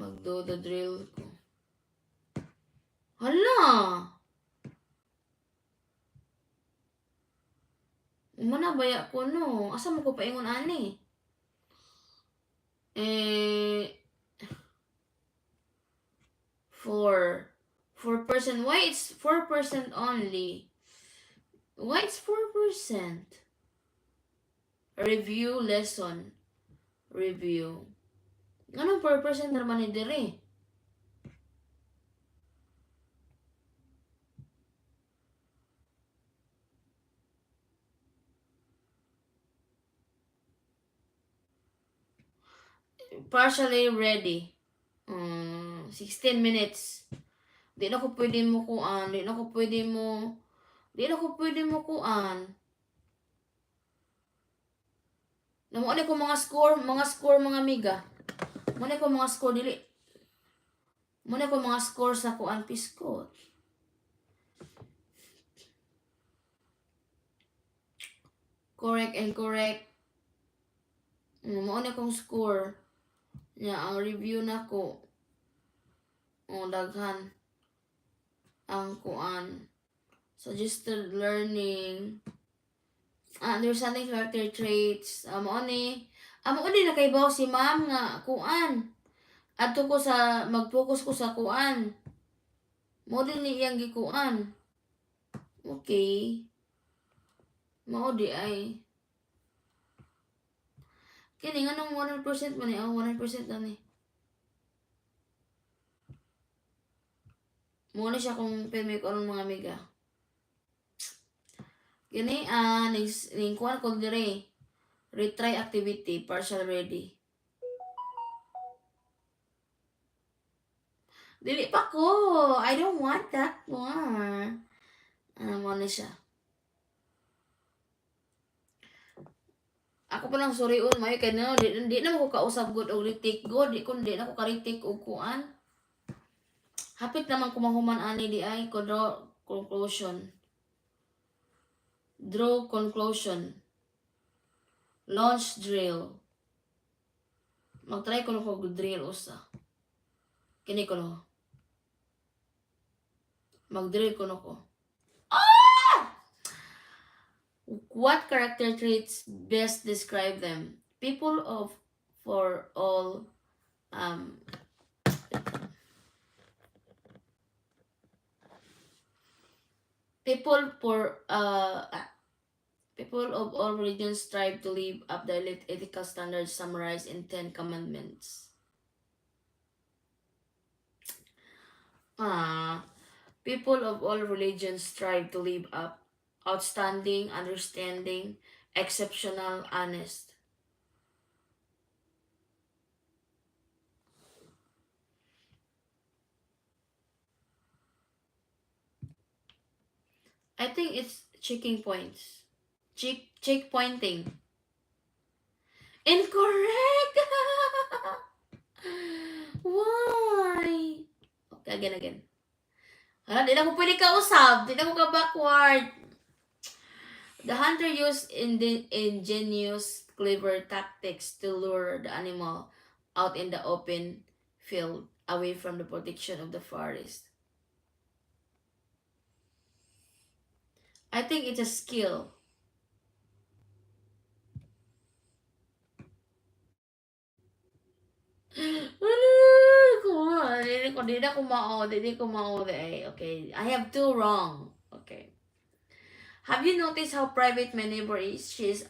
Magdo the drill ko. Hala! Umana baya ko no. Asa mo ko paingon ani? 4%. Why it's 4% only? Why it's 4%? Review lesson. Review. Anong 4% naman ni dire? Partially ready. 16 minutes. Di na ko pwede mo kuan. Di na ko pwede mo kuan. Namo ko mga score, mga amiga. Muna ko mga score dili. Muna ko mga score sa kuan piskot. Correct and correct. Mauna kong score. Ang review na ko. Daghan. Ang kuan. Suggested learning. Understanding character traits. Amo ni na kay bawo si ma'am nga kuan. Adto ko sa mag-focus ko sa kuan. Mo din ni iyang gikuan. Okay. Mao di ay. Kini nga nung 100% man ni, 100% na ni. Muna siya kung peme ko ng mga amiga. Kini, ning kuhan ko dire. Retry activity, partial ready. Dili pa ko. I don't want that one. Muna siya. Ako pa lang sorry on may kay no, di na mo ko kausap good og retake good, di kun di na ko ka retake og kuan. Hapit naman kumahuman ani di ay ko draw conclusion. Draw conclusion. Launch drill. Mag-try ko na ko drill usa. Kini ko no. Mag-drill ko na ko. What character traits best describe them? People for all people of all religions strive to live up the ethical standards summarized in 10 commandments. People of all religions strive to live up outstanding, understanding, exceptional, honest. I think it's checking points. Check pointing. Incorrect! Why? Okay, again. Hala, di na ko pwede kausap. Di na ko ka-backward. The hunter used ingenious, clever tactics to lure the animal out in the open field, away from the protection of the forest. I think it's a skill. Okay, I have 2 wrong. Okay. Have you noticed how private my neighbor is? She is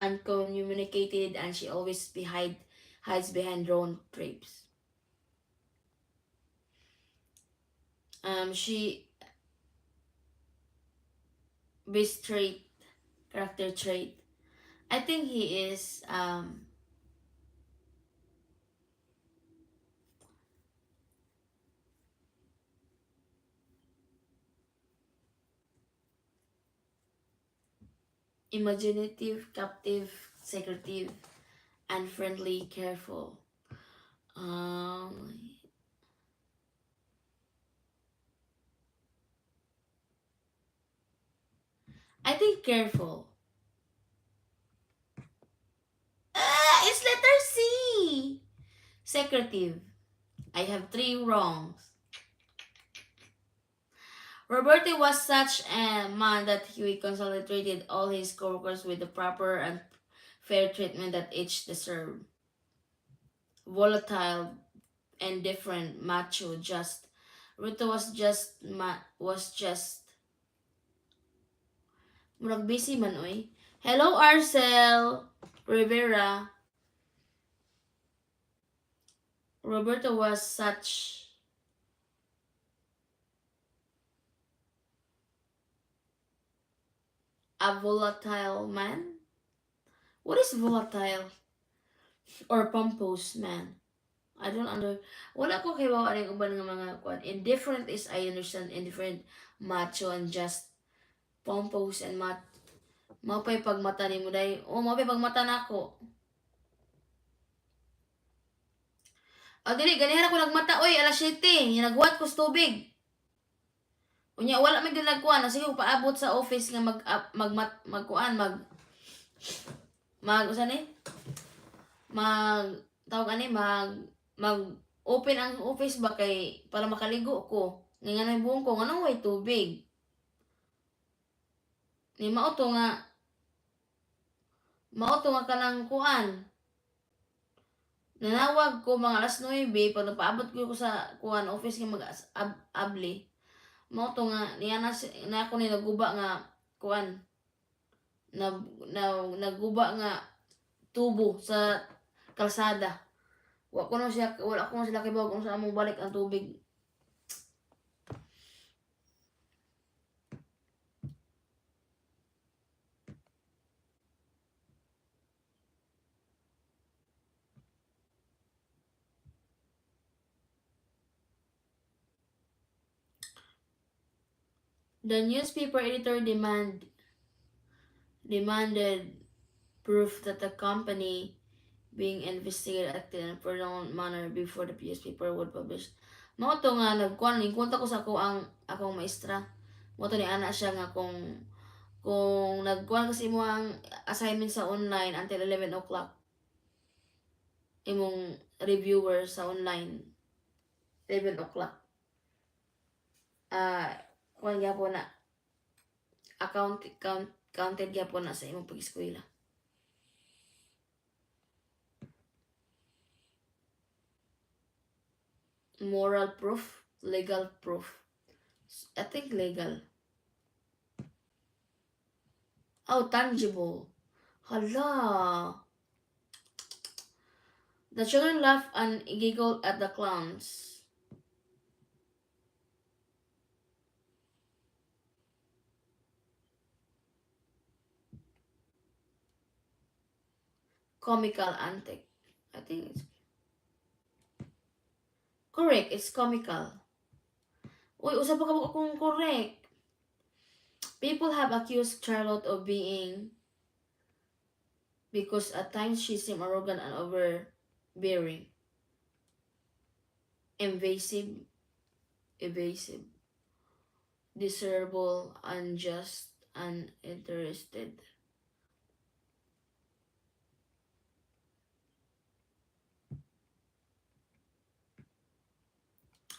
uncommunicated and she always hides behind drone drapes. She best trait, character trait. I think he is imaginative, captive, secretive, and friendly, careful. I think careful. It's letter C. Secretive. I have three wrongs. Roberto was such a man that he constantly treated all his coworkers with the proper and fair treatment that each deserved. Volatile, indifferent, macho, just. Ruto was just murag busy man oy. Hello Arcel Rivera. Roberto was such a volatile man. What is volatile or pompous man? I don't under wala ko kay wa aning uban nga mga kwan. Indifferent is I understand indifferent, macho and just pompous and mapay pagmata ni mo day. Oh, mapay pagmata nako. Dili ganihan ako nagmata oy alas 7. Nagwat ko sa tubig. Unya wala may ginagkuan na sige paabot sa office nga magkuan mag usa ni mag tawag ani mag open ang office ba kay para makaligo ko. Nga na buong ko nganong way tubig. Ni mauto nga kanang kuan. Nanawag ko mga alas 9 pag napaabot ko sa kuan office nga abli. Mauto nga niya na ako ni naguba nga kuan na, naguba nga tubo sa kalsada. Wala ko na sila kibaw kung saan mo balik ang tubig. The newspaper editor demanded proof that the company being investigated acted in a fraudulent manner before the newspaper would publish. Mao to nga nagkuan ning kunta ko sa akong maestra. Mo to ni ana siya nga kung nagkuan kasi mo ang assignment sa online until 11 o'clock imong reviewer sa online 11 o'clock kuan gyapon na counted gyapon na sa imong pag-eskwela. Moral proof, legal proof. I think legal. Oh, tangible. Hala. The children laughed and giggled at the clowns. Comical antic. I think it's correct. It's comical. Uy, usap pa ka kung correct. People have accused Charlotte of being because at times she seemed arrogant and overbearing. Evasive, desirable, unjust, uninterested.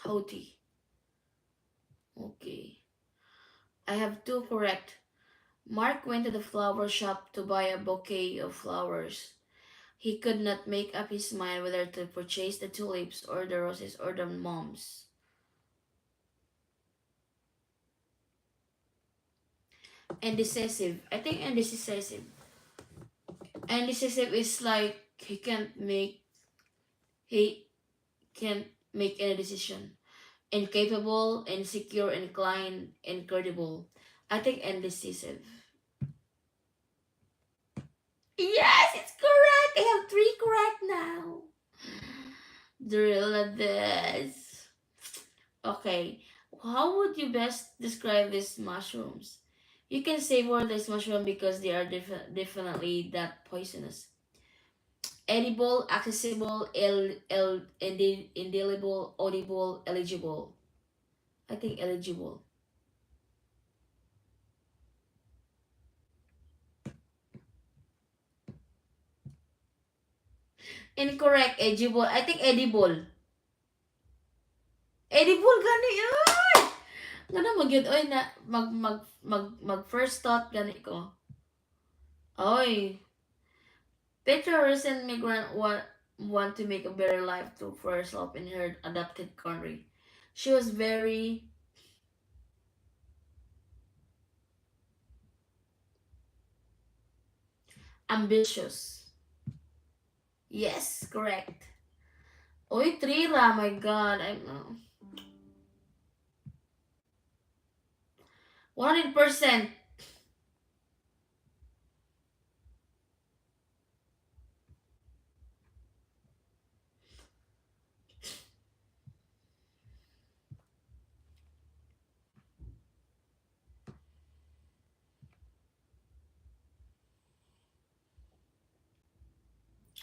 Haughty. Okay. I have two correct. Mark went to the flower shop to buy a bouquet of flowers. He could not make up his mind whether to purchase the tulips or the roses or the mums. Indecisive. I think indecisive. Indecisive is like he can't make any decision. Incapable, insecure, inclined, incredible. I think indecisive. Yes, it's correct. I have 3 correct now. Drill this. Okay, how would you best describe these mushrooms? You can savor this mushroom because they are definitely that poisonous. Edible, accessible, indelible, audible, eligible. I think eligible. Incorrect, edible. I think edible. Edible gani ay. Ngano magyud oy na mag first thought gani ko. Oy, Petra recent migrant want to make a better life for herself in her adopted country. She was very ambitious. Yes, correct. Oy, Trira, my God, I'm 100%.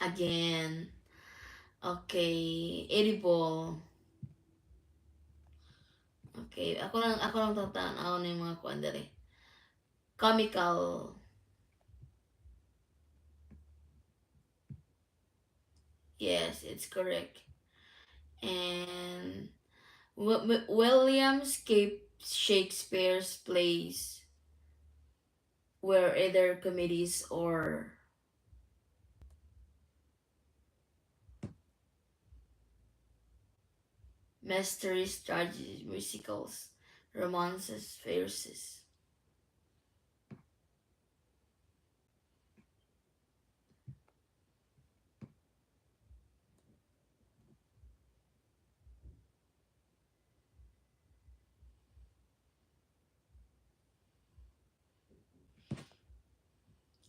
Again. Okay, edible. Okay, ako lang tatanaw na yung mga kuan dali. Comical. Yes, it's correct. And William Shakespeare's plays were either comedies or mysteries, tragedies, musicals, romances, farces.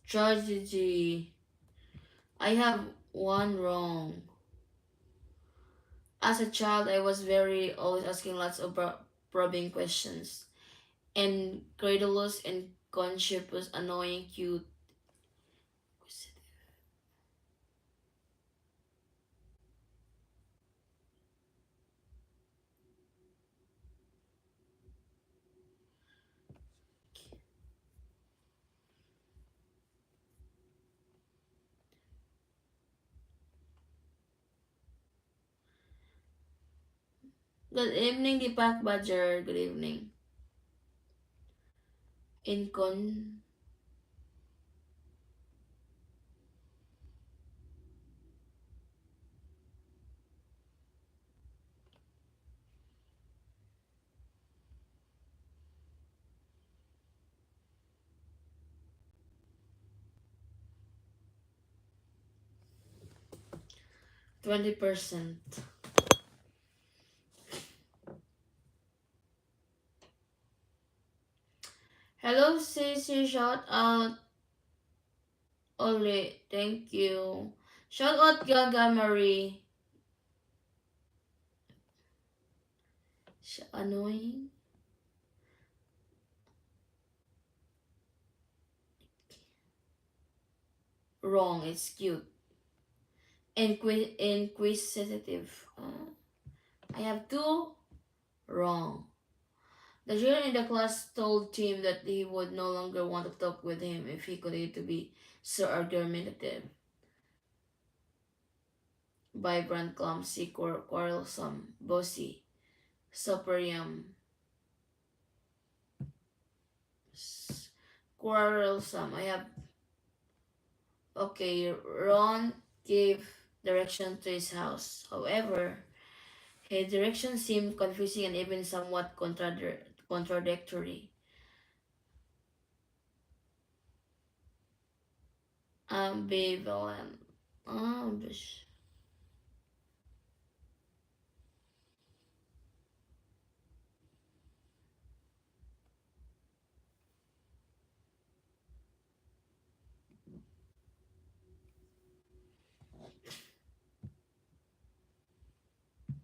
Tragedy. I have one wrong. As a child, I was very always asking lots of probing questions. And credulous and conscious, annoying, cute. Good evening, Deepak Badger. Good evening. Incon 20%. Hello, Sissy. Shout out. Ole, thank you. Shout out Gaga Marie. Annoying. Wrong. It's cute. Inquisitive. I have two wrong. The junior in the class told Tim that he would no longer want to talk with him if he continued to be so argumentative, vibrant, clumsy, quarrelsome, bossy, superium, quarrelsome. I have okay. Ron gave direction to his house. However, his direction seemed confusing and even somewhat contradictory. Ambivalent. Bish.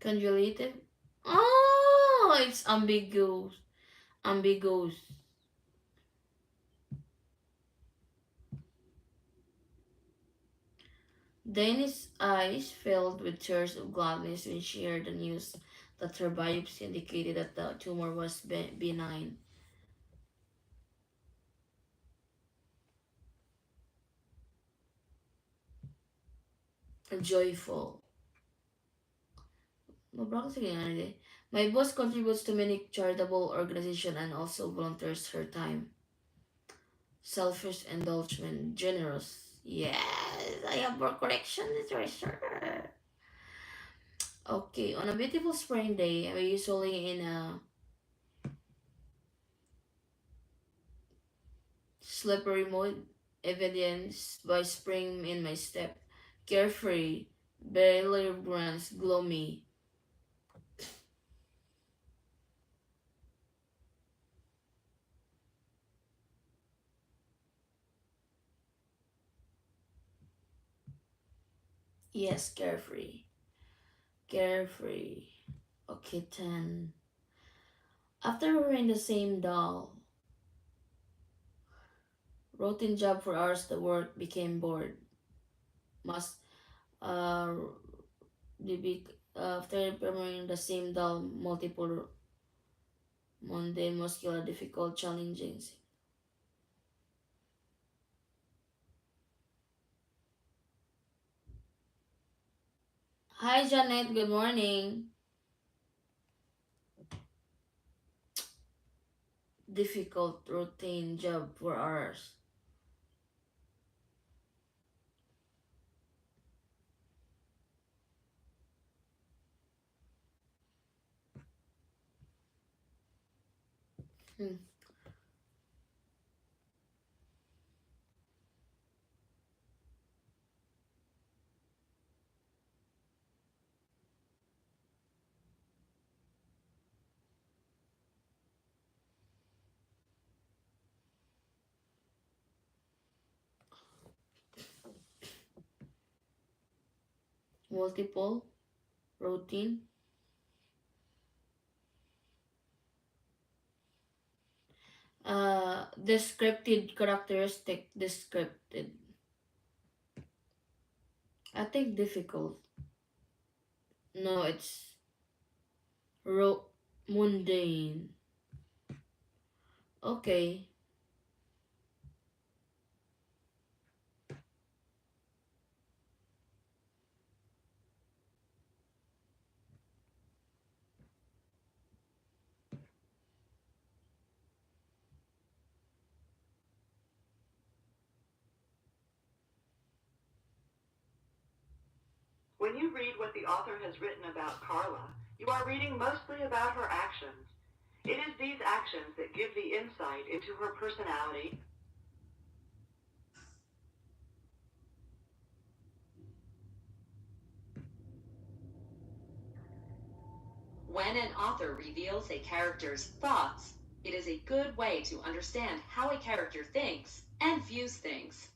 Conjugative. Oh, it's ambiguous. Ambiguous. Dani's eyes filled with tears of gladness when she heard the news that her biopsy indicated that the tumor was benign. Joyful. Mabrang sige nga nila. My boss contributes to many charitable organizations and also volunteers her time. Selfish, indulgent, generous. Yes, I have more correction literature. Okay, on a beautiful spring day, I'm usually in a slippery mood, evidenced by spring in my step. Carefree, barely brands, gloomy. Yes, carefree. Carefree. Okay, 10. After wearing the same doll, routine job for hours, the work became bored. Must uh be after wearing the same doll, multiple mundane, muscular, difficult, challenging. Hi Janet, good morning. Difficult routine job for hours. Hmm. Multiple routine. Descripted characteristic. Descripted. I think difficult. No, it's mundane. Okay. When you read what the author has written about Carla, you are reading mostly about her actions. It is these actions that give the insight into her personality. When an author reveals a character's thoughts, it is a good way to understand how a character thinks and views things.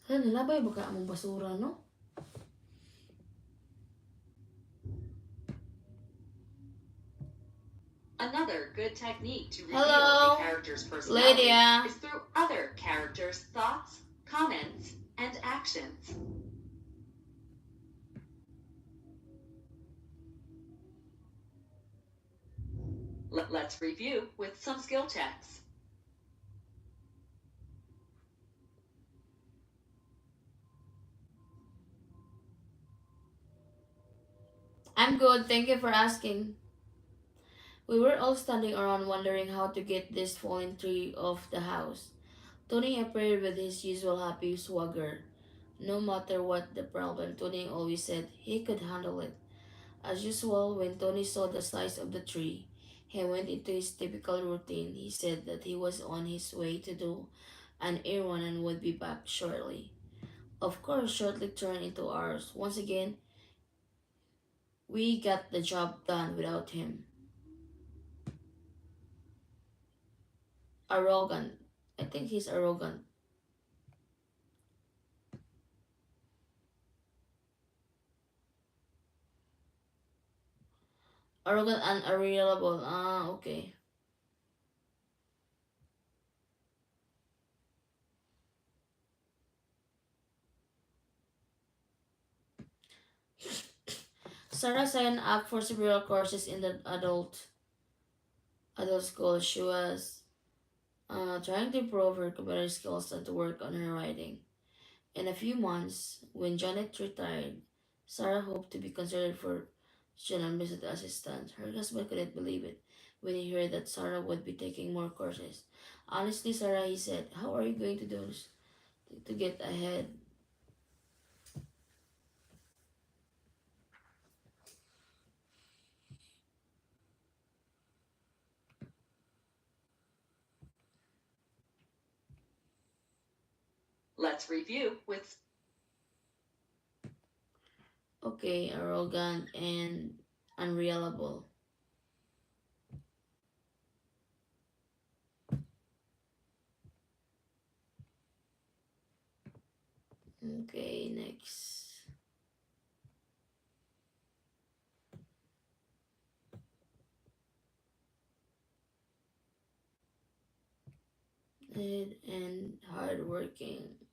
Hala, nalabay ba ka among basura, no? Another good technique to reveal a Hello, character's personality Lydia. is through other characters' thoughts, comments, and actions. Let's review with some skill checks. I'm good. Thank you for asking. We were all standing around wondering how to get this fallen tree off the house. Tony appeared with his usual happy swagger. No matter what the problem, Tony always said he could handle it. As usual, when Tony saw the size of the tree, he went into his typical routine. He said that he was on his way to do an errand and would be back shortly. Of course, shortly turned into hours. Once again, we got the job done without him. Arrogant. I think he's arrogant. Arrogant and unreliable. Ah, okay. Sarah signed up for several courses in the adult school. She was trying to improve her computer skills and to work on her writing. In a few months, when Janet retired, Sarah hoped to be considered for student visit assistant. Her husband couldn't believe it when he heard that Sarah would be taking more courses. Honestly, Sarah, he said, how are you going to do this to get ahead? Let's review with Okay, arrogant and unreliable. Okay, next. And hardworking.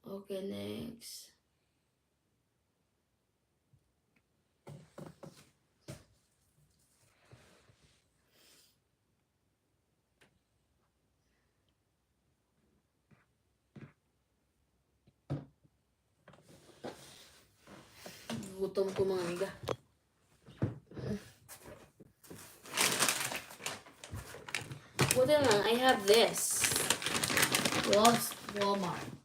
Okay, next. Gutom ko mga amiga. Buti lang, I have this. Walmart.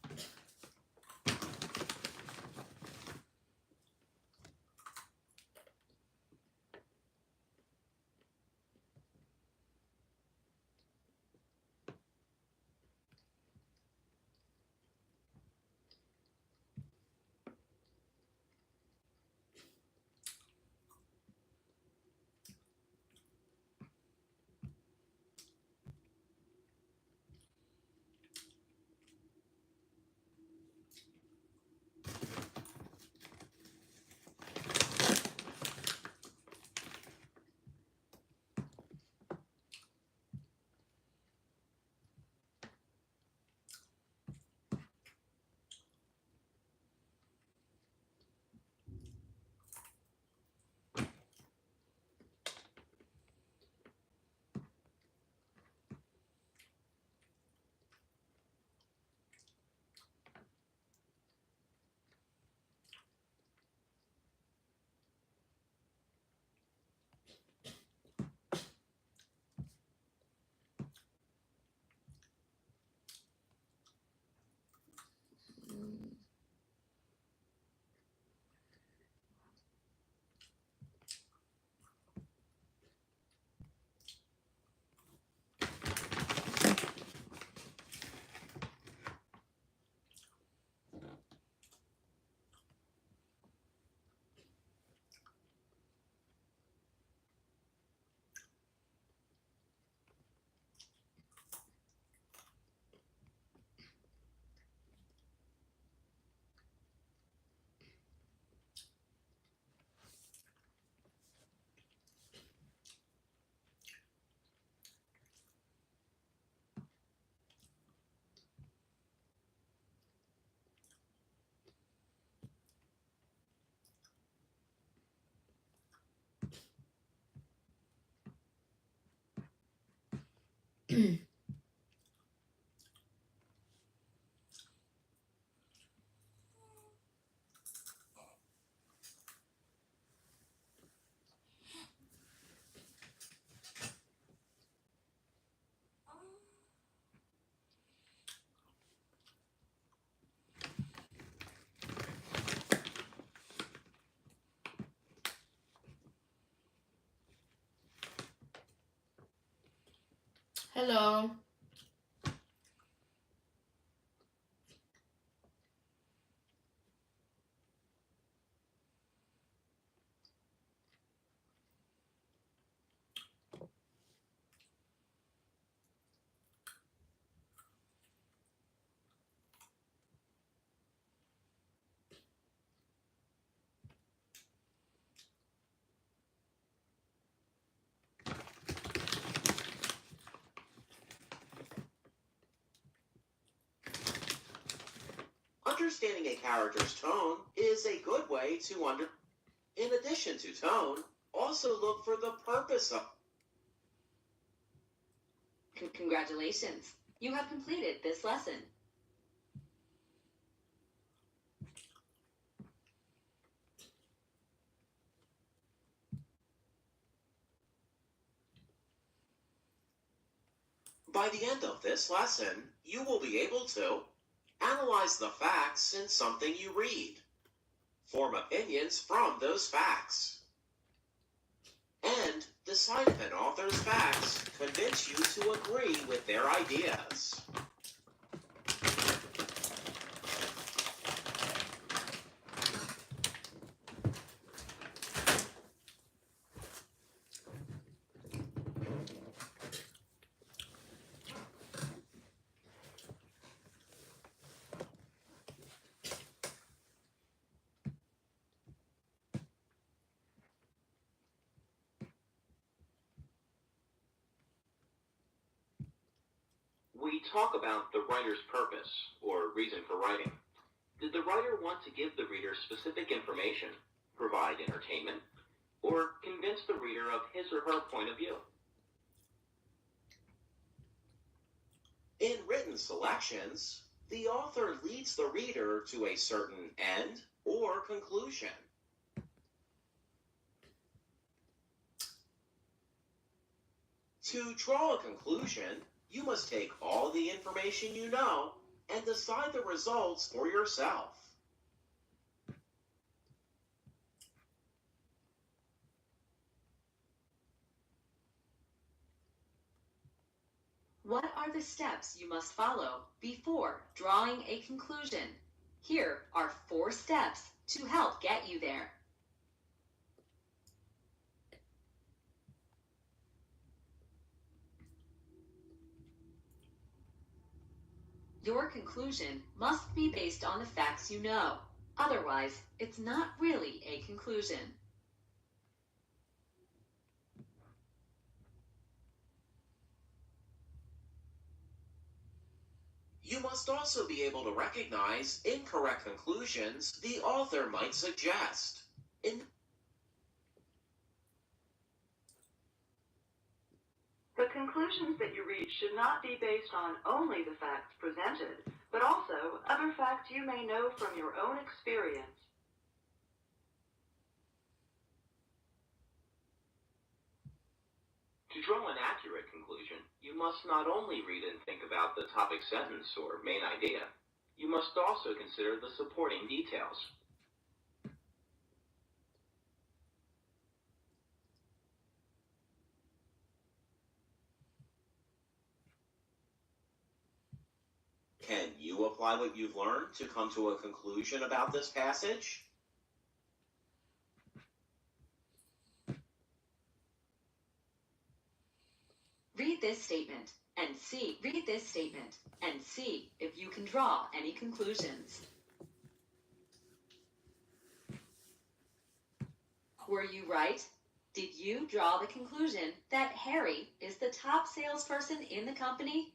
Hello. understanding a character's tone is a good way to In addition to tone, also look for the purpose of. Congratulations, you have completed this lesson. By the end of this lesson, you will be able to analyze the facts in something you read, form opinions from those facts, and decide if an author's facts convince you to agree with their ideas. We talk about the writer's purpose, or reason for writing. Did the writer want to give the reader specific information, provide entertainment, or convince the reader of his or her point of view? In written selections, the author leads the reader to a certain end or conclusion. To draw a conclusion, you must take all the information you know and decide the results for yourself. What are the steps you must follow before drawing a conclusion? Here are 4 steps to help get you there. Your conclusion must be based on the facts you know. Otherwise, it's not really a conclusion. You must also be able to recognize incorrect conclusions the author might suggest. In The conclusions that you reach should not be based on only the facts presented, but also other facts you may know from your own experience. To draw an accurate conclusion, you must not only read and think about the topic sentence or main idea, you must also consider the supporting details. Can you apply what you've learned to come to a conclusion about this passage? Read this statement and see if you can draw any conclusions. Were you right? Did you draw the conclusion that Harry is the top salesperson in the company?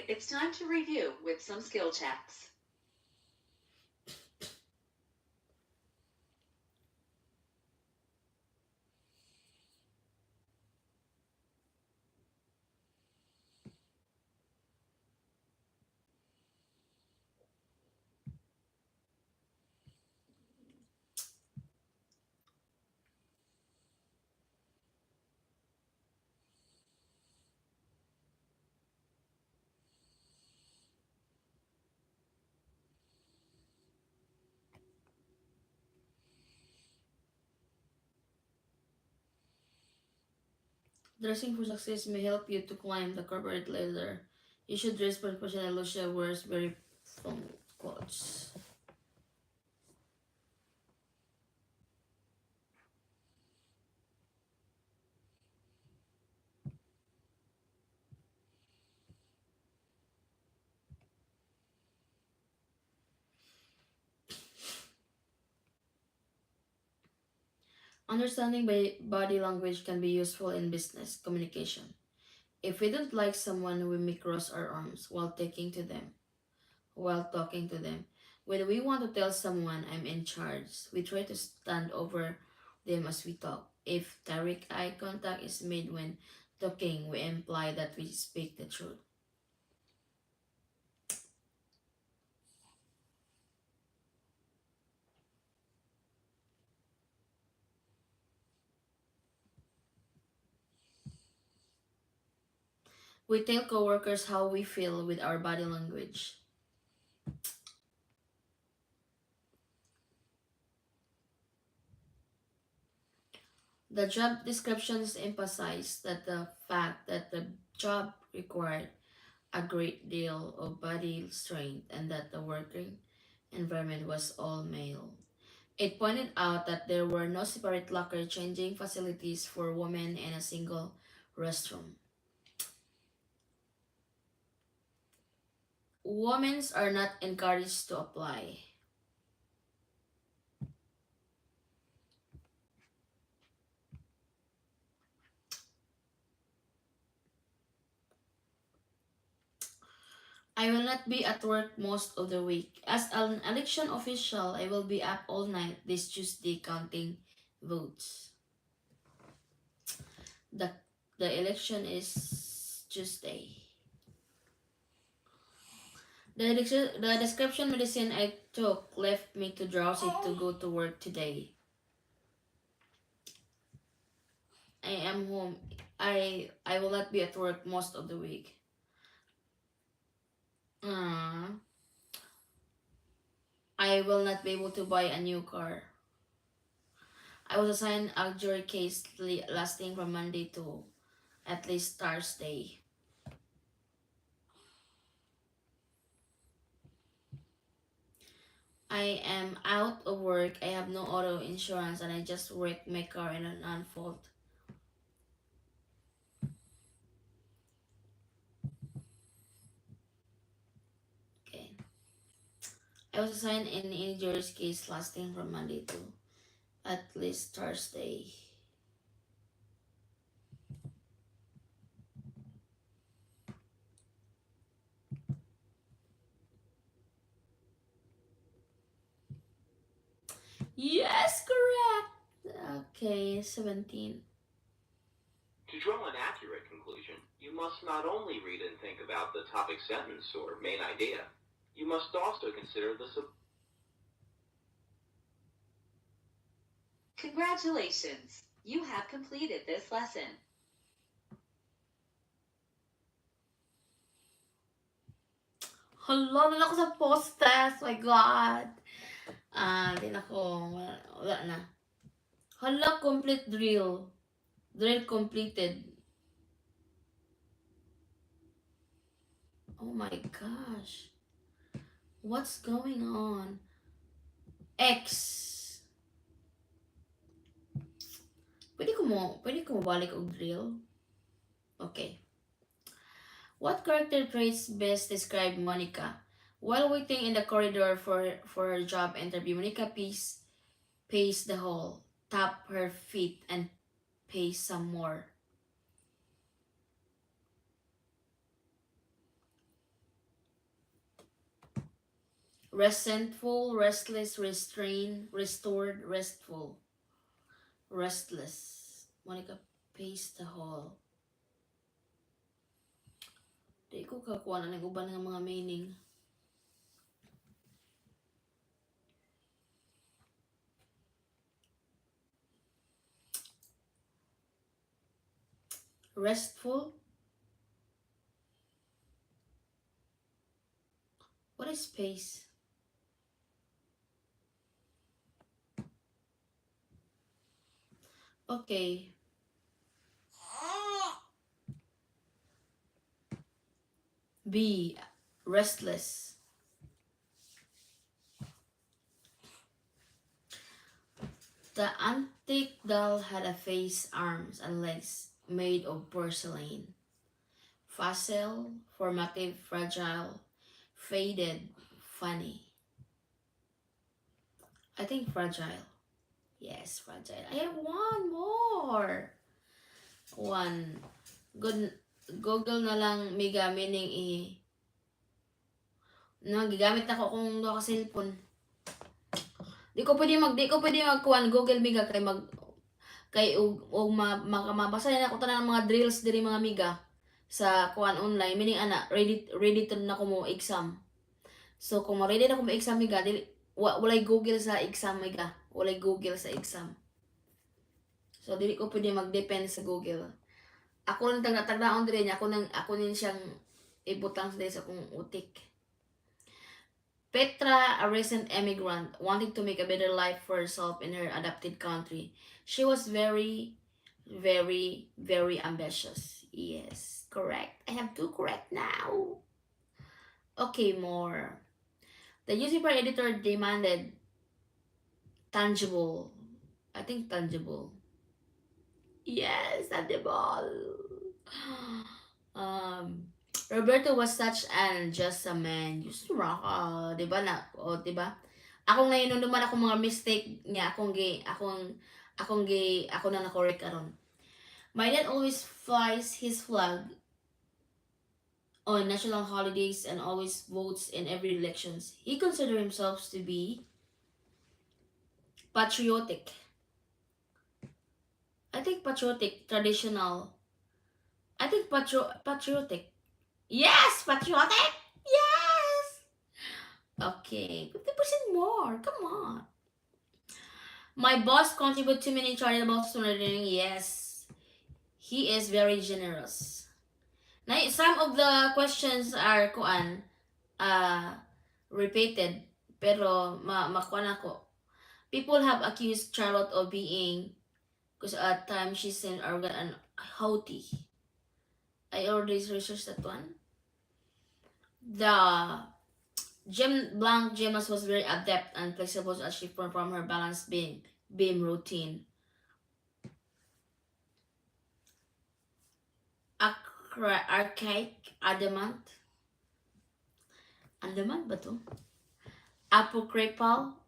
It's time to review with some skill checks. Dressing for success may help you to climb the corporate ladder. You should dress professionally. Lucia wears very fun clothes. Understanding body language can be useful in business communication. If we don't like someone, we may cross our arms while talking to them. When we want to tell someone I'm in charge, we try to stand over them as we talk. If direct eye contact is made when talking, we imply that we speak the truth. We tell coworkers how we feel with our body language. The job descriptions emphasize that the fact that the job required a great deal of body strength and that the working environment was all male. It pointed out that there were no separate locker changing facilities for women and a single restroom. Women are not encouraged to apply. I will not be at work most of the week. As an election official, I will be up all night this Tuesday counting votes. The, the election is Tuesday. The description medicine I took left me too drowsy to go to work today. I am home. I will not be at work most of the week. I will not be able to buy a new car. I was assigned a jury case lasting from Monday to at least Thursday. I am out of work. I have no auto insurance and I just wrecked my car in an unfault. Okay. I was assigned an injuries case lasting from Monday to at least Thursday. Yes, correct. Okay, 17. To draw an accurate conclusion, you must not only read and think about the topic sentence or main idea, you must also consider the Congratulations! You have completed this lesson. Hala, na ako sa post-test. My God. Hindi na ako. Wala na. Hala, complete drill. Drill completed. Oh my gosh. What's going on? X. Pwede ko balik og drill? Okay. What character traits best describe Monica? While waiting in the corridor for her job interview, Monica paced the hall, tapped her feet, and paced some more. Resentful, restless, restrained, restored, restful, restless. Monica paced the hall. Di ko kakuha na ng uban ng mga meaning. Restful. What is pace? Okay. B. Restless. The antique doll had a face, arms, and legs made of porcelain. Facile, formative, fragile, faded, funny. I think fragile. Yes, fragile. I have one more. One. Good. Google na lang miga meaning gigamit na ko kung do ka cellphone. Di ko pwede magkuan Google miga kay mabasa na ako tanan mga drills diri mga miga sa kuan online meaning ana ready to na ko mo exam. So kung ready na ko mo exam miga dili walay Google sa exam miga. Walay Google sa exam. So dili ko pwede mag-depend sa Google. Ako rin tagna-tagnaon dire niya, ako nin siyang ibutang sa akong utik. Petra, a recent immigrant, wanted to make a better life for herself in her adopted country. She was very, very, very ambitious. Yes, correct. I have two correct now. Okay, more. The newspaper editor demanded tangible. I think tangible. Yes, tangible. Um, Roberto was such an just a man. Just di ba na, di ba? Ako ngayon naman ako mga mistake niya, ako na na-correct karon. My dad always flies his flag on national holidays and always votes in every elections. He considered himself to be patriotic. I think patriotic, traditional. I think patriotic. Yes, patriotic. Yes. Okay, 50% more. Come on. My boss contributed too many charitable donating. Yes, he is very generous. Now, some of the questions are uh, repeated, pero makuan ako. People have accused Charlotte of being, because at times she's an arrogant and haughty. I already researched that one. The Blanc Gemas was very adept and flexible as she performed her balanced beam routine. Archaic adamant. Adamant ba to? Apocryphal.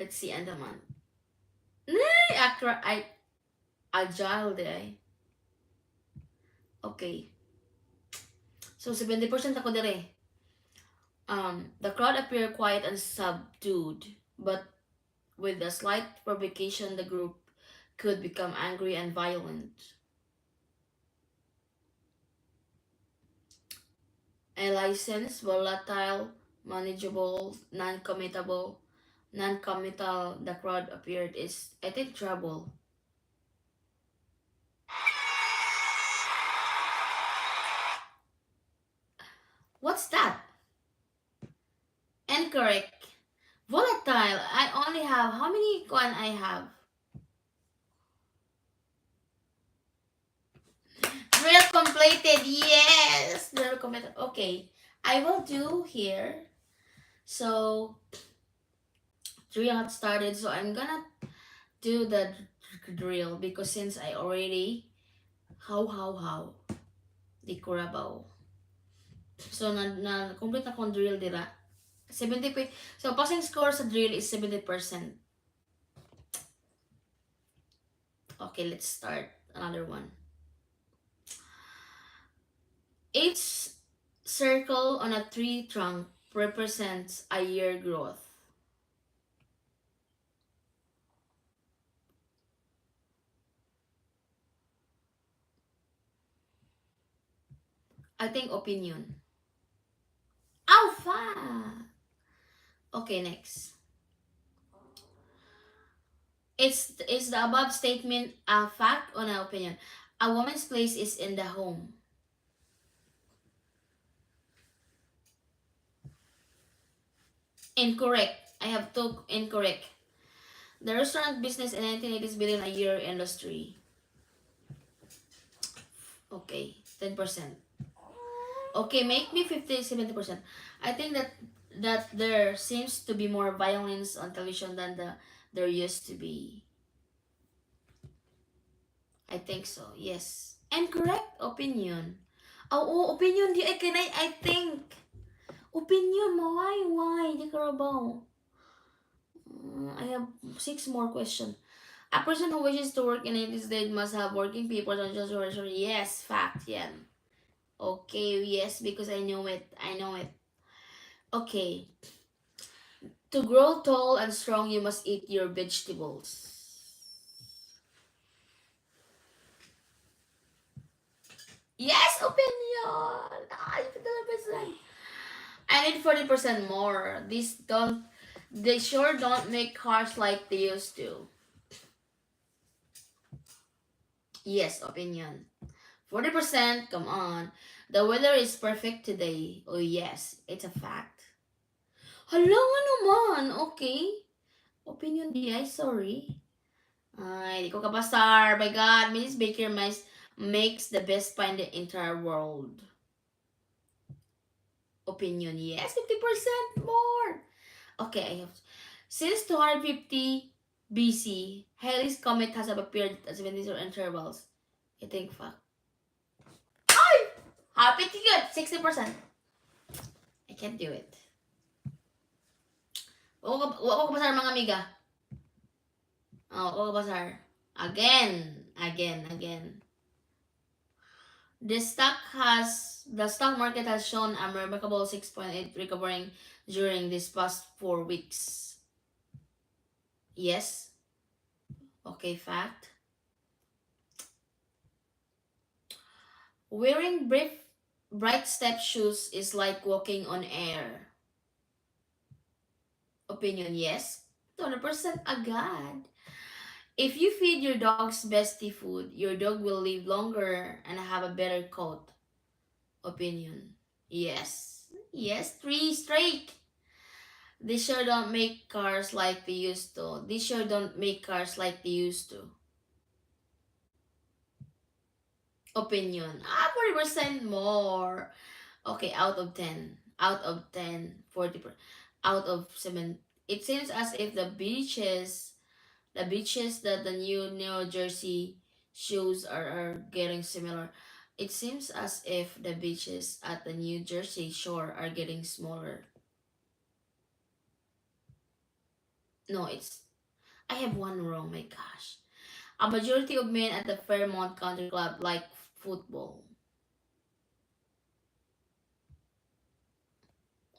Let's see, adamant. Agile day. Okay. So 70% ako dire. The crowd appeared quiet and subdued, but with a slight provocation, the group could become angry and violent. A license, volatile, manageable, non-committal, the crowd appeared is, I think, trouble. What's that? Incorrect. Volatile. I only have, how many coin I have? Drill completed. Yes. Drill completed. Okay. I will do here. So, drill had started. So, I'm gonna do the drill because since I already, how, di ko rabaw. So, complete na kong drill dira. 70 so, passing score sa drill is 70%. Okay, let's start another one. Each circle on a tree trunk represents a year growth. I think opinion. Alpha! Okay, next. Is the above statement a fact or an opinion? A woman's place is in the home. Incorrect. I have two incorrect. The restaurant business in 1980s billion a year industry. Okay, 10%. Okay, make me 50-70%. I think that there seems to be more violence on television than there used to be. I think so. Yes. And correct opinion. Oh, opinion di ay kanay I think. Opinion mo why di karabaw. I have 6 more questions. A person who wishes to work in United States must have working papers on just yes, fact, yeah. Okay, yes, because I know it. Okay. To grow tall and strong, you must eat your vegetables. Yes, opinion. I need 40% more. They sure don't make cars like they used to. Yes, opinion. 40%, come on. The weather is perfect today. Oh yes, it's a fact. Hello, ano man? Okay. Opinion di ay, sorry. Ay, di ko kapasar. My God, Mrs. Baker makes the best pie in the entire world. Opinion, yes, 50% more. Okay, I have. Since 250 BC, Halley's Comet has appeared at 70 intervals. I think fact. Ay! Happy to good, 60%. I can't do it. Wako ka pasar mga amiga. Oh, wako ka pasar. Again. The stock market has shown a remarkable 6.8 recovering during this past 4 weeks. Yes. Okay, fact. Wearing bright step shoes is like walking on air. Opinion, yes. 200% agad. If you feed your dog's bestie food, your dog will live longer and have a better coat. Opinion, yes. Yes, 3 straight. They sure don't make cars like they used to. They sure don't make cars like they used to. Opinion, 40% more. Okay, out of 10. Out of 10, 40%. Out of 7. It seems as if the beaches that the New Jersey shows are getting similar. It seems as if the beaches at the New Jersey shore are getting smaller. No, I have one wrong, my gosh. A majority of men at the Fairmont Country Club like football.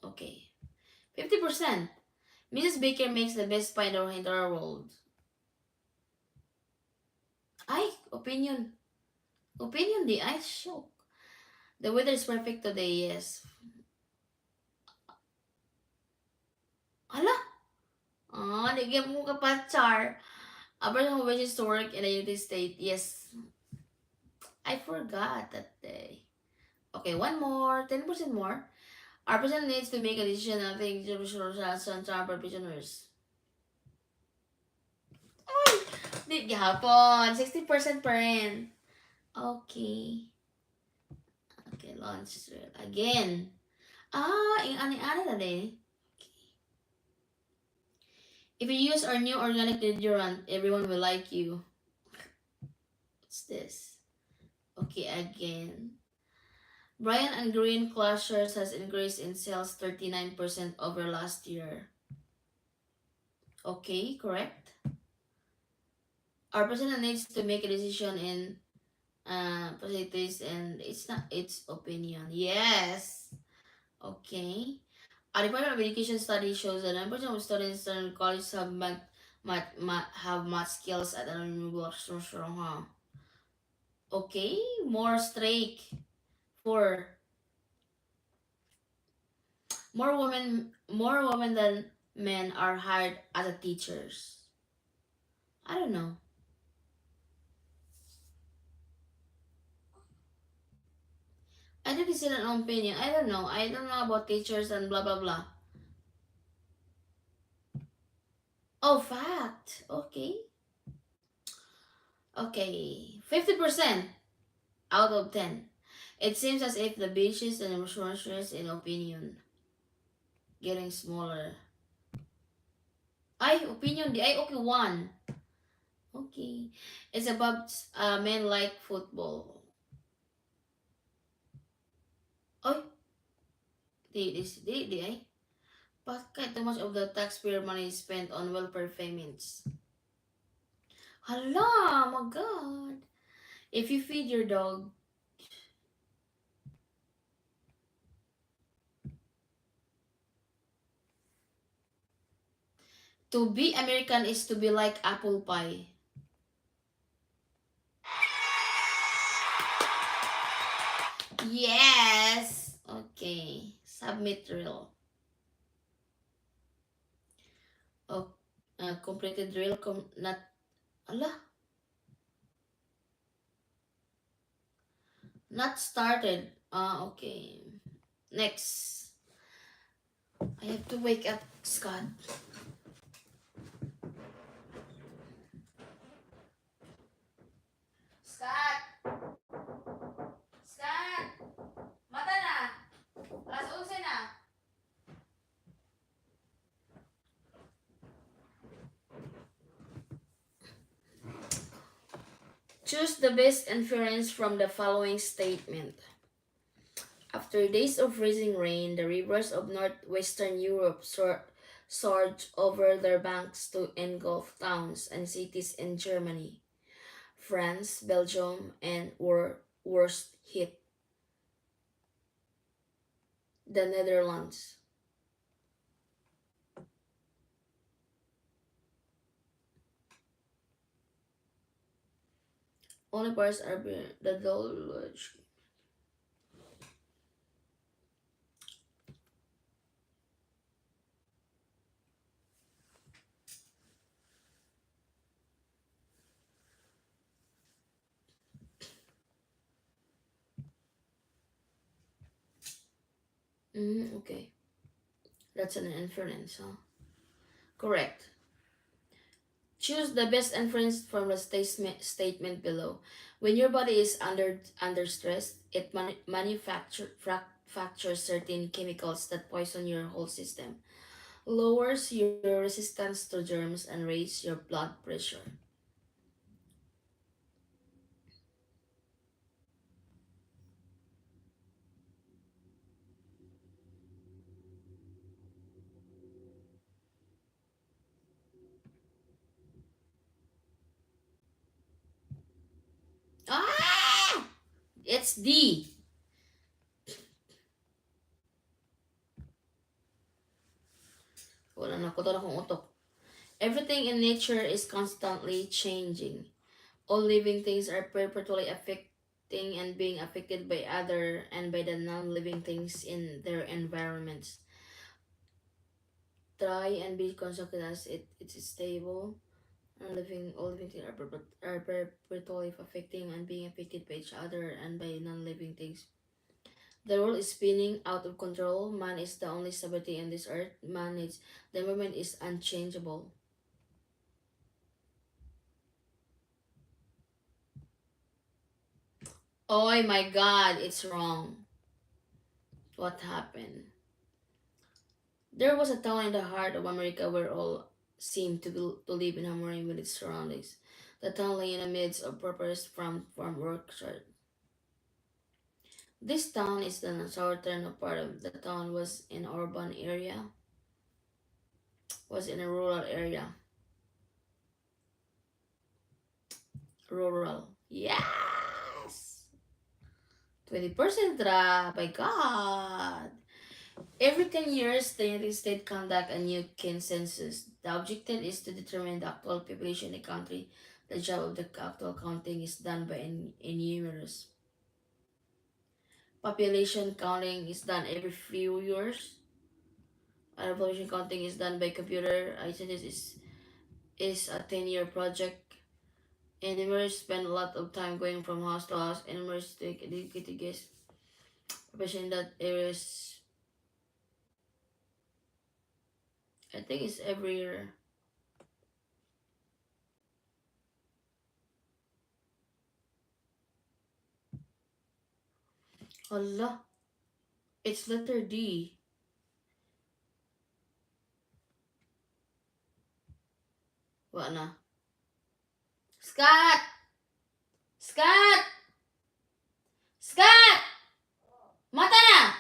Okay. 50%. Mrs. Baker makes the best pie in the entire world. Ay, opinion. Opinion di ay shock. The weather is perfect today, yes. Hala? Di mo kapachar. A person who wishes to work in the United States, yes. I forgot that day. Okay, one more. 10% more. Our person needs to make a decision. I think some prisoners. Ay! Di gihapon. 60% pa rin. Okay. Okay, launch again. Ani-ani na din. If you use our new organic deodorant, everyone will like you. What's this? Okay, again. Brian and Green Clashers has increased in sales 39% over last year. Okay, correct. Our president needs to make a decision in facilities and it's not its opinion. Yes. Okay. A Department of Education study shows that 9% of students in college have math skills at an unreasonable huh? Okay, more straight for more women than men are hired as a teachers. I don't know. I think it's an opinion. I don't know. I don't know about teachers and blah blah blah. Oh, fact. Okay. Okay. 50% out of 10. It seems as if the beaches and resources in opinion getting smaller. Ay, opinion di. Ay, okay, one. Okay. It's about men like football. Ay, di ay. Bakit too much of the taxpayer money is spent on welfare payments? Hala, my God. If you feed your dog, to be American is to be like apple pie. Yes. Okay. Submit real. not completed drill, not, ala, not started. Okay. Next. I have to wake up, Scott. Scott! Scott! Mata na! Alas 11 na! Choose the best inference from the following statement. After days of freezing rain, the rivers of northwestern Europe surged over their banks to engulf towns and cities in Germany, France, Belgium, and were worst hit, the Netherlands. Only parts are the Dulwich. Okay. That's an inference, huh? Correct. Choose the best inference from the statement below. When your body is under stress, it manufactures certain chemicals that poison your whole system, lowers your resistance to germs, and raise your blood pressure. Ah! It's D. Wala na ko to na kong utok. Everything in nature is constantly changing. All living things are perpetually affecting and being affected by other and by the non-living things in their environments. Try and be constructed as it is stable. All living things are perpetually affecting and being affected by each other and by non-living things. The world is spinning out of control. Man is the only stability in this earth. The environment is unchangeable. Oh my God, it's wrong. What happened? There was a town in the heart of America where all seemed to live in harmony with its surroundings. The town lay in the midst of prosperous farm workshops. This town is the southern part of the town was in urban area, was in a rural area. Rural. Yes! 20% ra, by God! Every 10 years, the United States conduct a new census. The objective is to determine the actual population in the country. The job of the actual counting is done by enumerators. Population counting is done every few years. Population counting is done by computer. Census is a 10-year project. Enumerators spend a lot of time going from house to house. Enumerators take a dedicated guess. Population that areas, I think it's every year. Hala, it's letter D. Wala na. Scott! Scott! Scott! Mata na!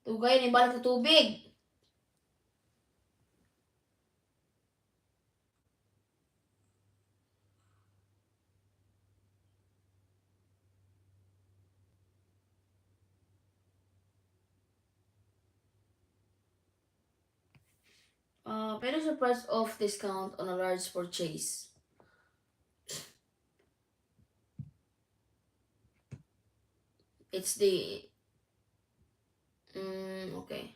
Tugay ni balik sa tubig. Pay the surprise off discount on a large purchase. It's the okay.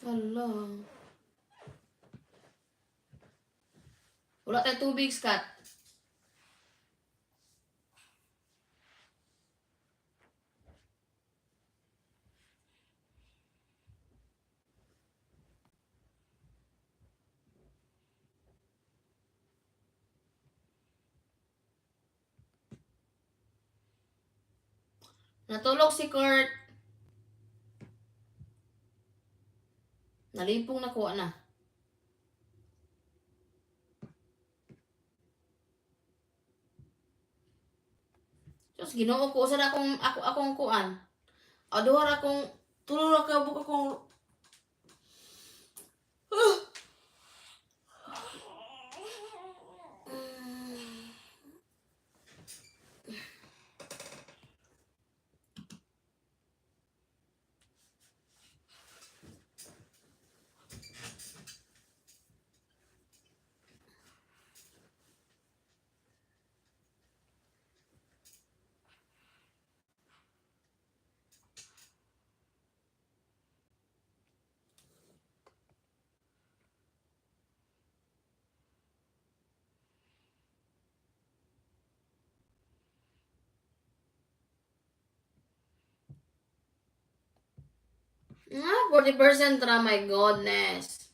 Hala. Wala tayo tubig, Scott. Natulog si Kurt. Nalipong nakuha na. Diyos, ginoo ko. Saan akong kuan? Aduhar akong, tulog ka, buk akong, ah, 40% ra, my goodness.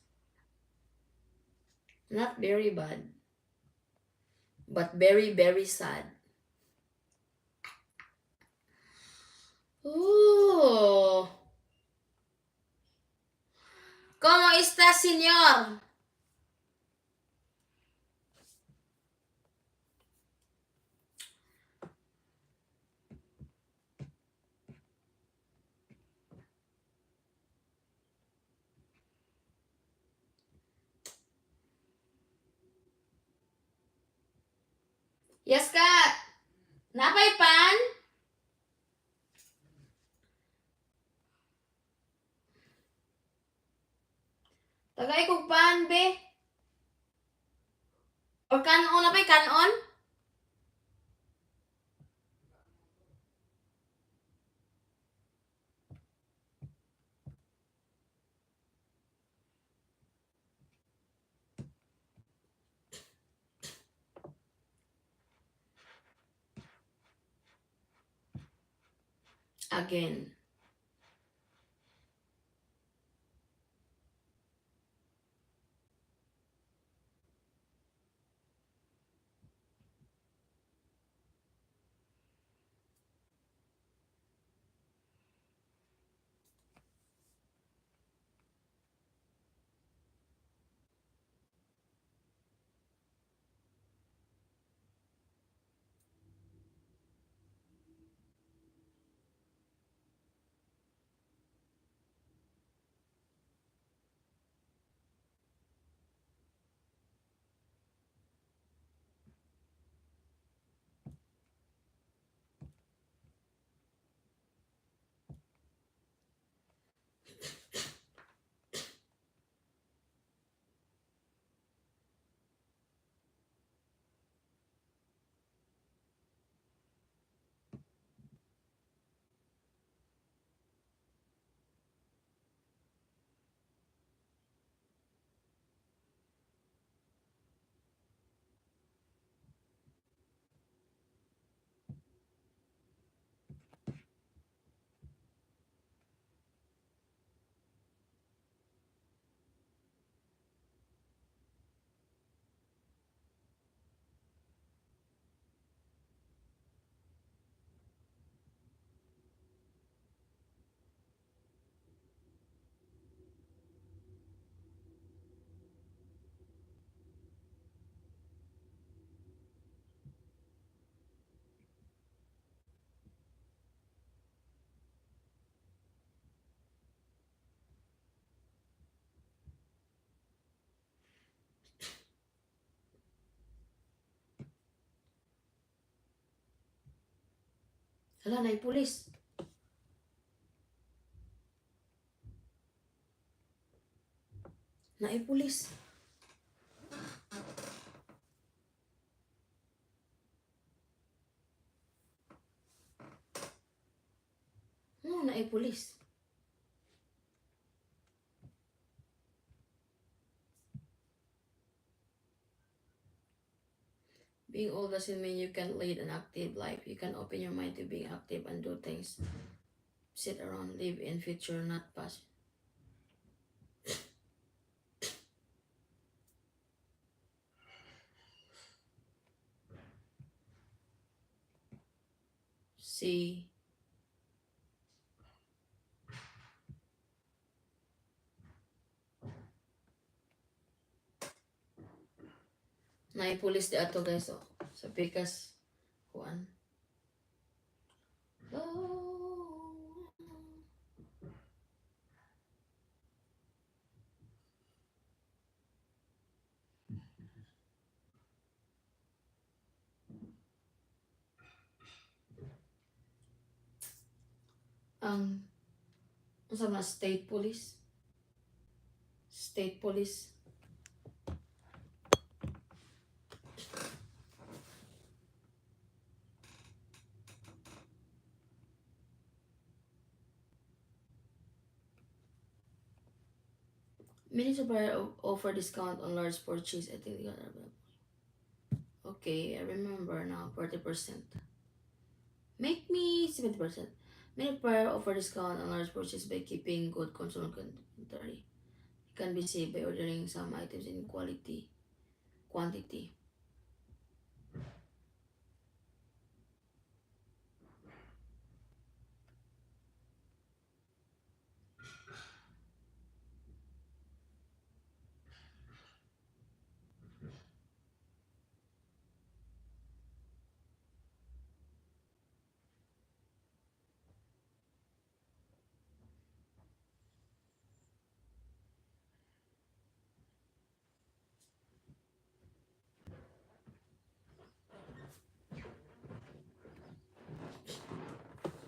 Not very bad. But very, very sad. Ooh. ¿Cómo está, señor? Yes, Kat. Napay pan? Tagay kog pan, be. Or kanon, napay kanon? Again. Hala, naay pulis. Naay pulis. No, naay pulis. Being old doesn't mean you can lead an active life. You can open your mind to being active and do things. Sit around, live in future, not past. See, naay pulis di ato guys oh. Sa pikas kuan. Oh. Ang unsa na state police? State police. Many suppliers offer discount on large purchase. I think they got it. Okay, I remember now. 40%. Make me 70%. Many suppliers offer discount on large purchase by keeping good consumer inventory. It can be saved by ordering some items in quantity.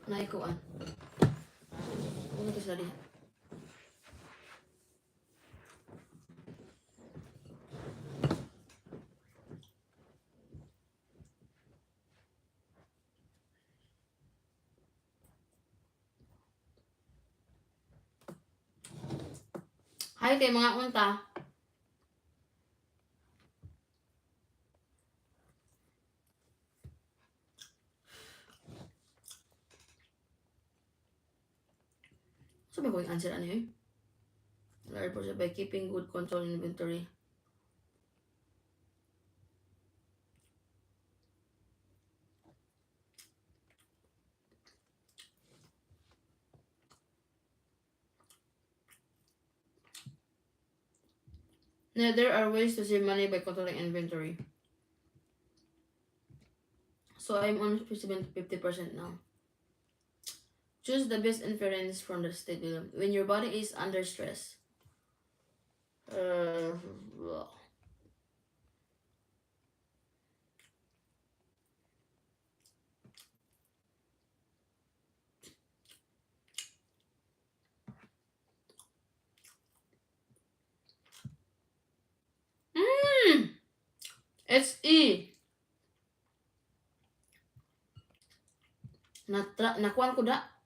Naikuan. Ano to sa diha? Hi kay mga unta. So ba ko yung answer ano yun? Large purchase by keeping good control in inventory. Now, there are ways to save money by controlling inventory. So I'm on 50% now. Choose the best inference from the state below. When your body is under stress. Uh, it's E. Nakuan ko da.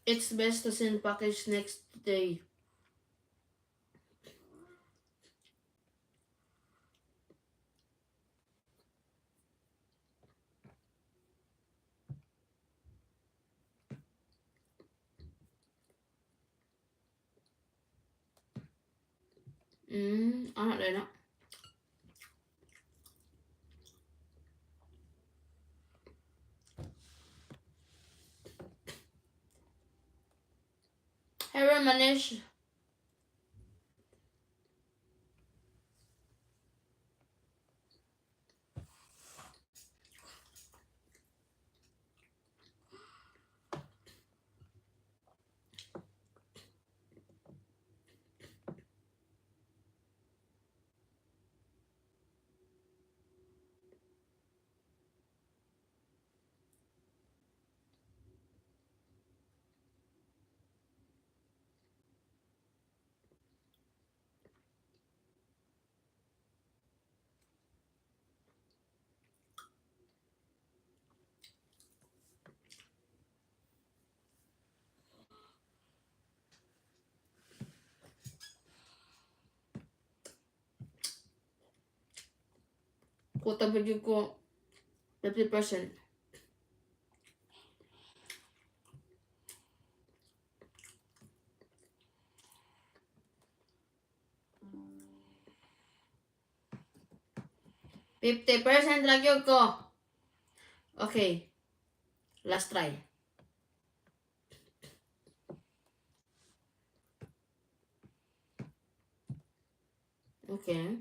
It's best to send package next day. Ano din na. Hey, Manish. Kuta pa dyan ko 50%. %50 lang yun ko. Okay. Last try. Okay.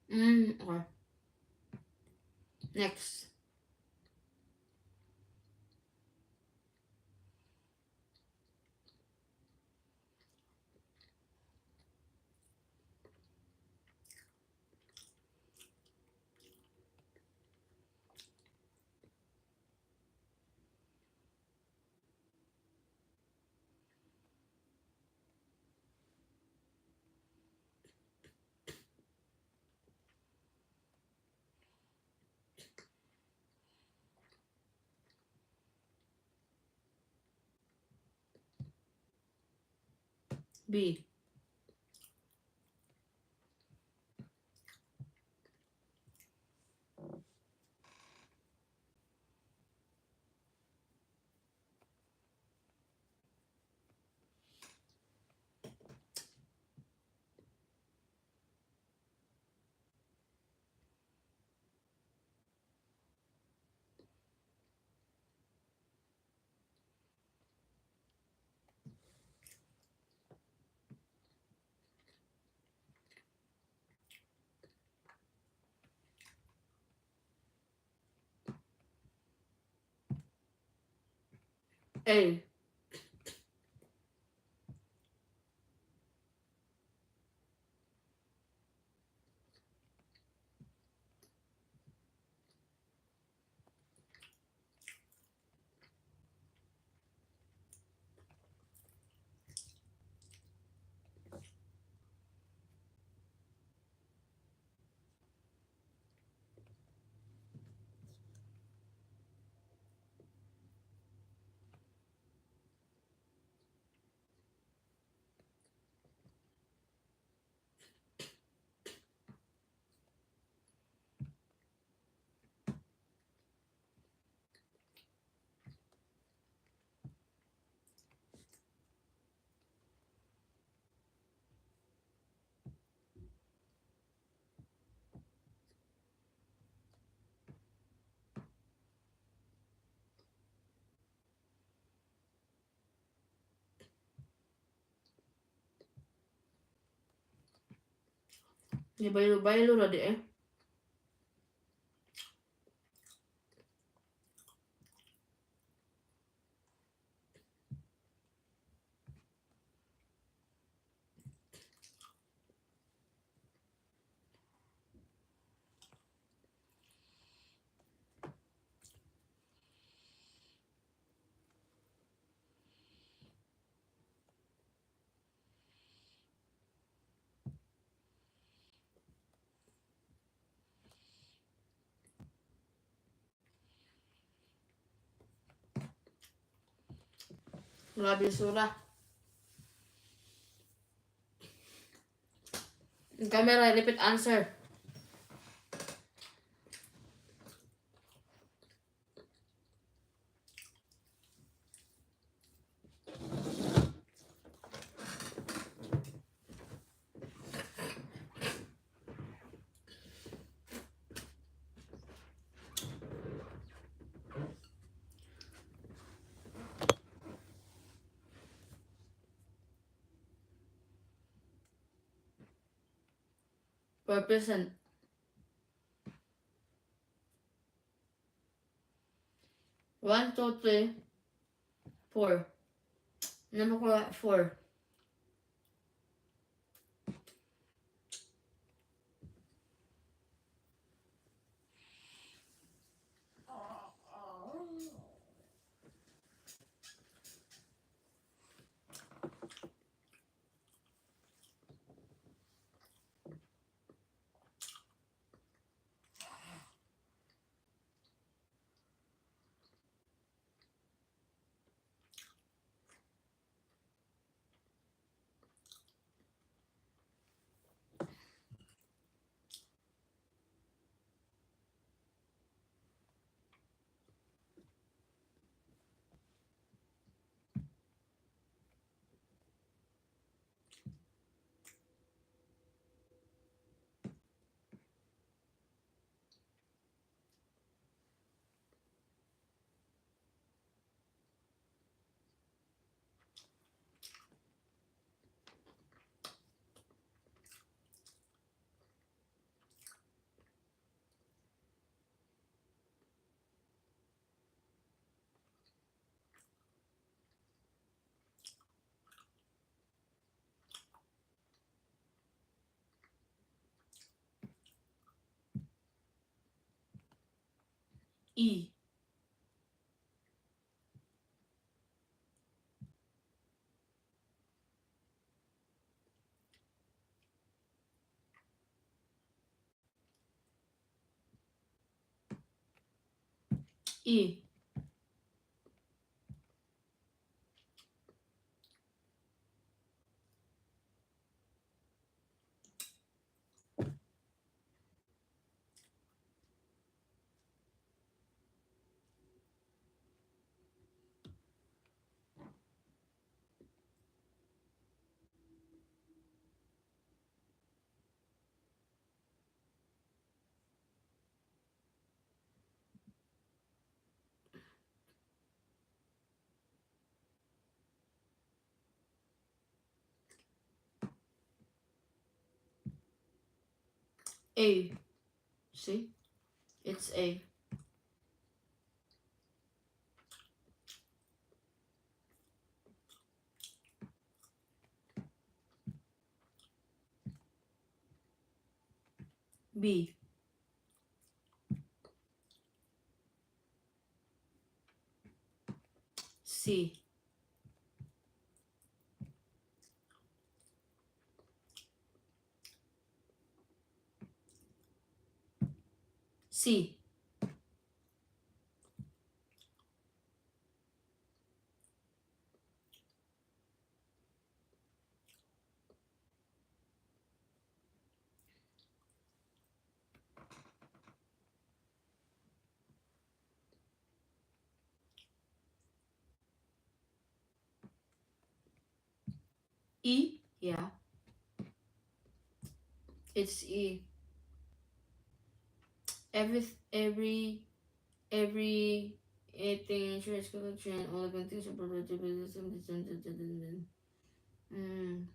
Okay. Next. B. A. Di baylo-baylo ra di eh. Grabe sura. Camera, repeat answer. Per person. 1, 2, 3, 4. Number ko 4. E. E. A. See? It's A. B. C. C. E? Yeah. It's E. Every anything insurance collection, all the things are mm.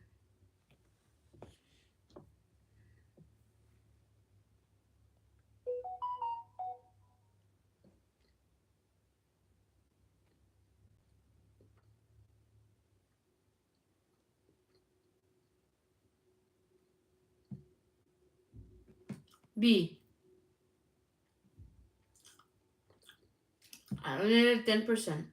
B. I only need 10%.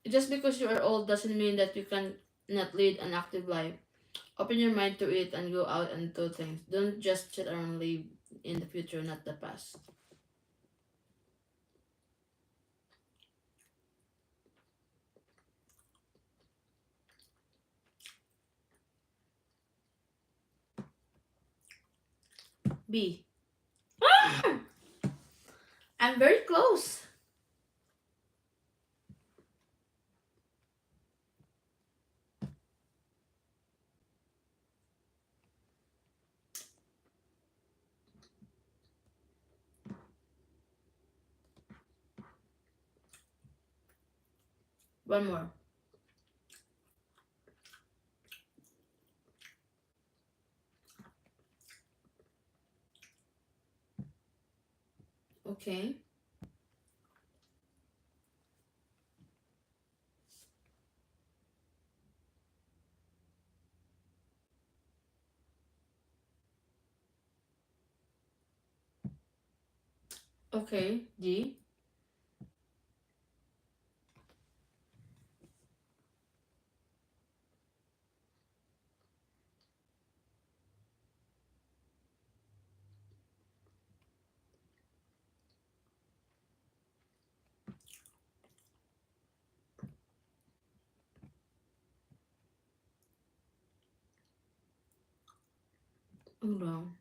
Just because you are old doesn't mean that you can not lead an active life. Open your mind to it and go out and do things. Don't just sit around and live in the future, not the past. B. I'm very close. One more. Okay. Okay. D. Hold on.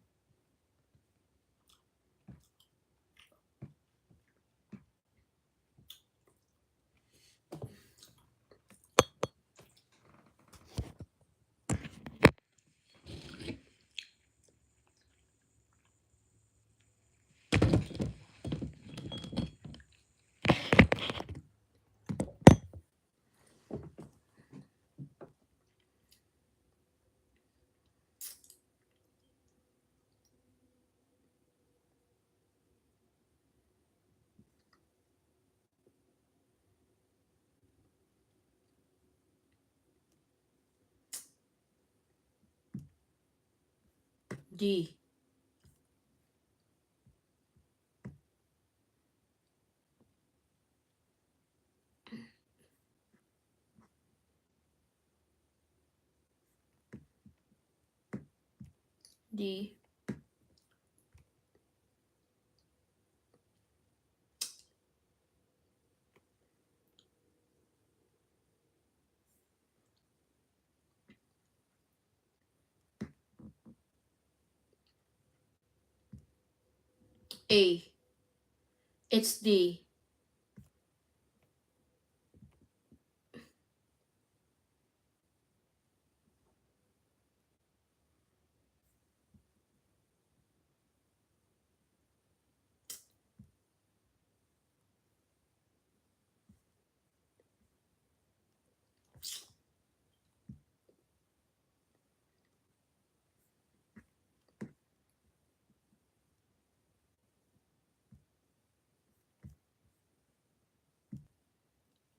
D. D. A. It's D.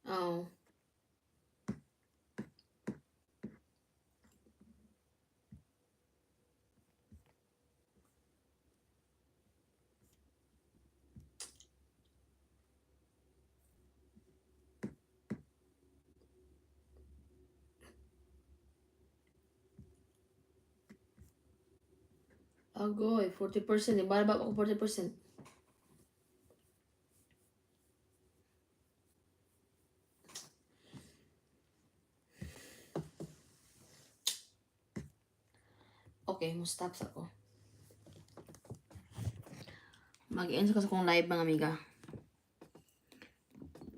Oh. Agoy, 40%. Iba ba ako 40%? Okay, mo stop sa ako. Mag-end ko sa kong live mga amiga.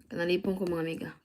Kanalipong ko mga amiga.